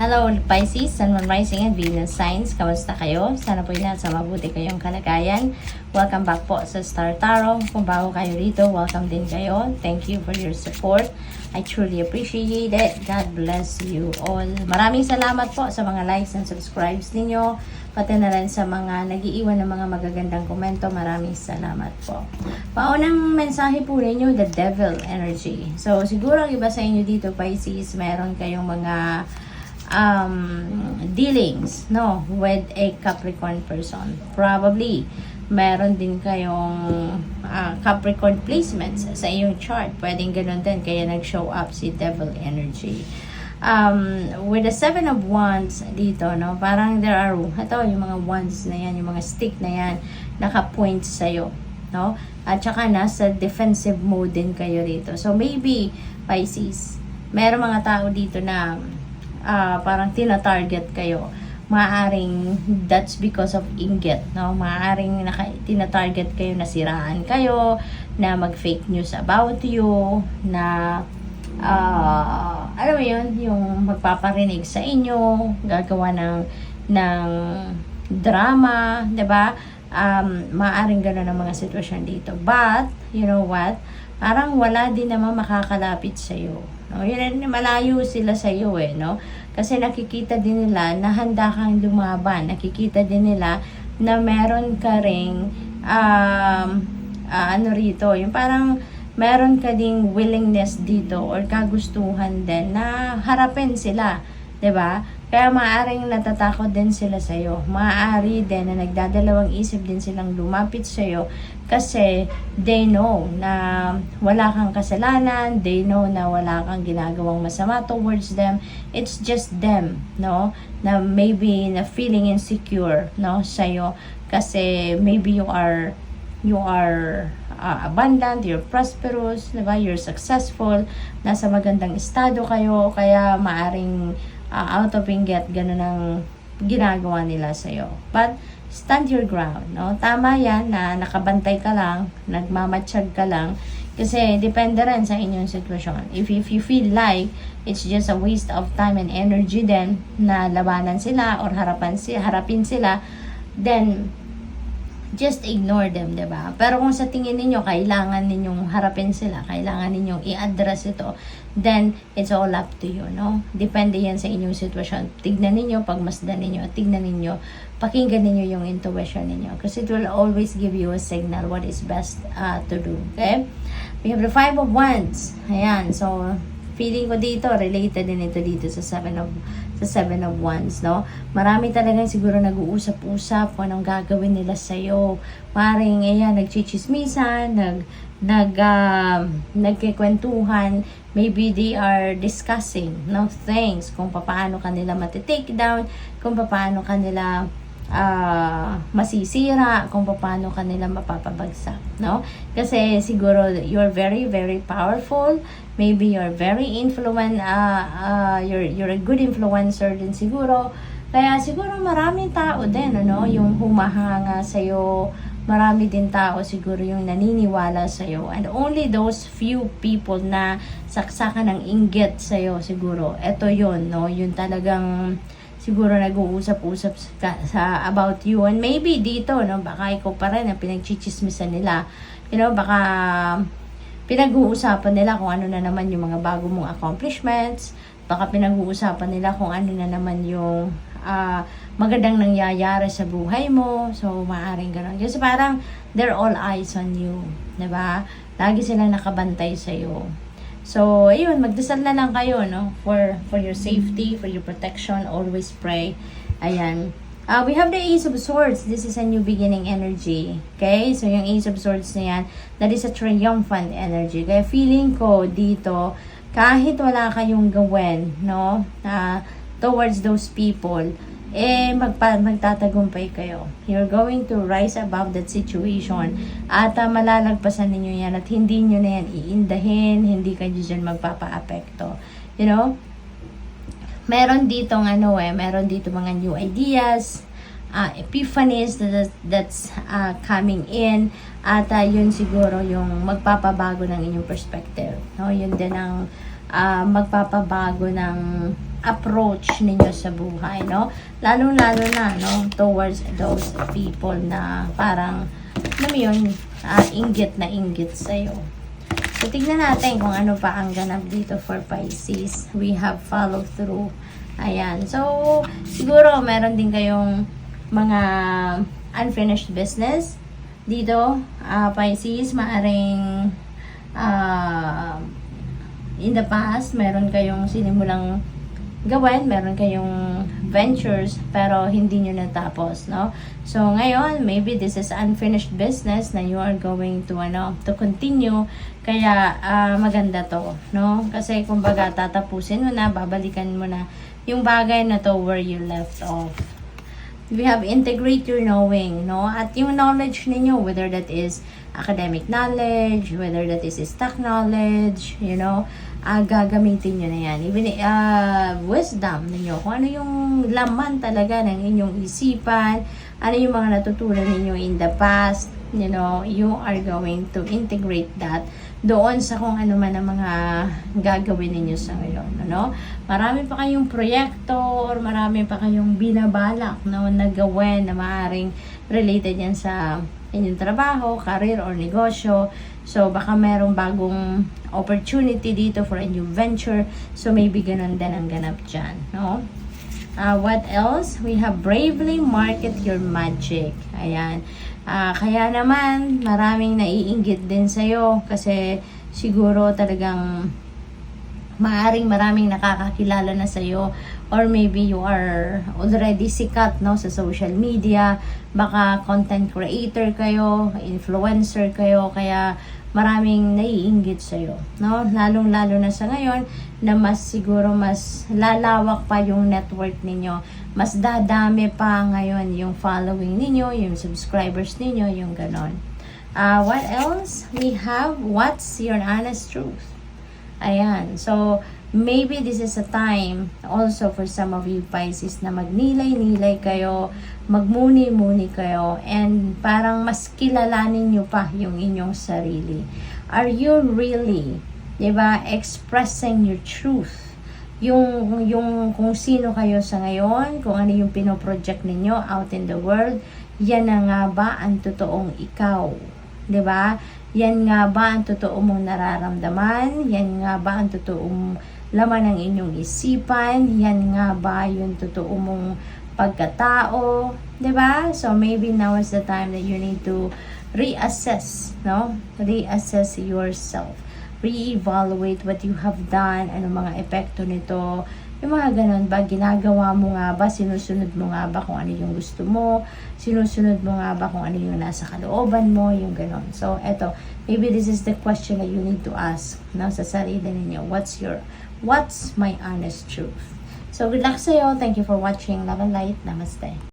Hello Pisces, Sun, Moon, Rising and Venus signs. Kamusta kayo? Sana po nasa mabuti kayong kalagayan. Welcome back po sa Star Tarot. Kung bago kayo rito, welcome din kayo. Thank you for your support. I truly appreciate it. God bless you all. Maraming salamat po sa mga likes and subscribes ninyo. Pati na rin sa mga nag-iiwan ng mga magagandang komento. Maraming salamat po. Paunang mensahe po ninyo, the devil energy. So siguro ang iba sa inyo dito, Pisces, meron kayong mga dealings with a Capricorn person. Probably meron din kayong Capricorn placements sa iyong chart. Pwedeng ganun din, kaya nag-show up si devil energy. With the 7 of Wands dito, parang there are, yung mga wands na yan, yung mga stick na yan, naka-point sa'yo, at saka nasa defensive mode din kayo rito. So maybe, Pisces, meron mga tao dito na parang tina-target kayo. Maaring that's because of inggit, maaring tina-target kayo na siraan kayo, na mag-fake news about you, na alam mo yun, yung magpaparinig sa inyo, gagawa ng drama, 'di ba? Maaring gano'n ang mga sitwasyon dito. But you know what? Parang wala din naman makakalapit sa iyo. Yun, malayo sila sa iyo Kasi nakikita din nila na handa kang lumaban. Nakikita din nila na meron ka ring rito, yung parang meron ka ding willingness dito or kagustuhan din na harapin sila, 'di ba? Kaya maaaring natatakot din sila sa iyo. Maaari din na nagdadalawang isip din silang lumapit sa iyo kasi they know na wala kang kasalanan, they know na wala kang ginagawang masama towards them. It's just them, na maybe na feeling insecure, sa iyo kasi maybe you are abundant, you're prosperous, diba? You're successful, nasa magandang estado kayo, kaya maaring out of inggit, ganun ang ginagawa nila sa'yo. But, stand your ground, Tama yan na nakabantay ka lang, nagmamatsyag ka lang, kasi depende rin sa inyong sitwasyon. If you feel like it's just a waste of time and energy then na labanan sila or harapin sila, then just ignore them, diba? Pero kung sa tingin ninyo, kailangan ninyong harapin sila, kailangan ninyong i-address ito, then it's all up to you, Depende yan sa inyong sitwasyon. Tignan ninyo, pagmasdan ninyo, tignan ninyo, pakinggan ninyo yung intuition ninyo. Kasi it will always give you a signal what is best to do, okay? We have the 5 of Wands. Ayan, so feeling ko dito, related din ito dito sa 7 of Wands, Marami talagang siguro nag-uusap-usap kung anong gagawin nila sa'yo. Maring, nagchichismisan, nagkikwentuhan. Maybe they are discussing, things, kung paano kanila matitake down, kung paano kanila masisira, kung paano kanila mapapabagsak, Kasi siguro you're very, very powerful. Maybe you're very you're a good influencer din siguro. Kaya siguro maraming tao din, yung humahanga sa'yo. Marami din tao siguro yung naniniwala sa'yo. And only those few people na saksakan ng inggit sa'yo siguro. Ito yun, Yung talagang siguro nag-uusap-usap sa about you. And maybe dito, baka ikaw pa rin ang pinagchichismisan nila. Baka pinag-uusapan nila kung ano na naman yung mga bago mong accomplishments. Baka pinag-uusapan nila kung ano na naman yung magandang nangyayari sa buhay mo. So, maaaring gano'n. Kasi parang they're all eyes on you. Diba? Lagi silang nakabantay sa'yo. So, ayun, magdasal na lang kayo, for your safety, for your protection. Always pray. Ayan. We have the Ace of Swords. This is a new beginning energy. Okay? So, yung Ace of Swords na yan, that is a triumphant energy. Kaya feeling ko dito, kahit wala kayong gawin, towards those people, magtatagumpay kayo. You're going to rise above that situation at malalagpasan ninyo yan at hindi nyo na yan iindahin, hindi kayo dyan magpapa-apekto. Meron dito meron dito mga new ideas, epiphanies that's coming in, at yun siguro yung magpapabago ng inyong perspective. Yun din ang magpapabago ng approach ninyo sa buhay, no? Lalo-lalo na, no, towards those people na parang, alam mo yun, inggit na inggit sa'yo. So, tignan natin kung ano pa ang ganap dito for Pisces. We have follow through. Ayan. So, siguro meron din kayong mga unfinished business dito. Pisces, maaring in the past, meron kayong sinimulang gawin, meron kayong ventures, pero hindi nyo natapos, no? So, ngayon, maybe this is unfinished business na you are going to, to continue. Kaya, maganda to, no? Kasi, kumbaga, tatapusin mo na, babalikan mo na yung bagay na to where you left off. We have integrate your knowing, no? At yung knowledge ninyo, whether that is academic knowledge, whether that is stock knowledge, you know, gagamitin nyo na yan. Even wisdom ninyo, kung ano yung laman talaga ng inyong isipan, ano yung mga natutunan ninyo in the past, you know, you are going to integrate that doon sa kung ano man ang mga gagawin ninyo sa ngayon, ano? Marami pa kayong proyekto or marami pa kayong binabalak, no, na gawin na maaaring related yan sa inyong trabaho, career, or negosyo. So, baka merong bagong opportunity dito for a new venture. So, maybe ganun din ang ganap dyan, no? What else? We have bravely market your magic. Ayan. Kaya naman, maraming naiinggit din sa'yo kasi siguro talagang maraming nakakakilala na sa'yo or maybe you are already sikat, no, sa social media. Baka content creator kayo, influencer kayo, kaya maraming naiinggit sa'yo, no? Lalong-lalo na sa ngayon na mas siguro mas lalawak pa yung network ninyo. Mas dadami pa ngayon yung following ninyo, yung subscribers ninyo, yung ganon. What else? We have what's your honest truth? Ayan. So, maybe this is a time also for some of you Pisces na magnilay-nilay kayo, magmuni-muni kayo, and parang mas kilalanin nyo pa yung inyong sarili. Are you really, diba, expressing your truth? Yung kung sino kayo sa ngayon, kung ano yung pinoproject ninyo out in the world, yan na nga ba ang totoong ikaw? Diba? Yan nga ba ang totoo mong nararamdaman? Yan nga ba ang totoong laman ng inyong isipan? Yan nga ba yung totoo mong pagkatao? Diba? So, maybe now is the time that you need to reassess, no? Reassess yourself. Re-evaluate what you have done, ano mga epekto nito, yung mga ganun ba, ginagawa mo nga ba, sinusunod mo nga ba kung ano yung gusto mo, sinusunod mo nga ba kung ano yung nasa kalooban mo, yung ganun. So, eto, maybe this is the question that you need to ask, no, sa sarili ninyo. What's my honest truth? So, good luck sa'yo. Thank you for watching. Love and light. Namaste.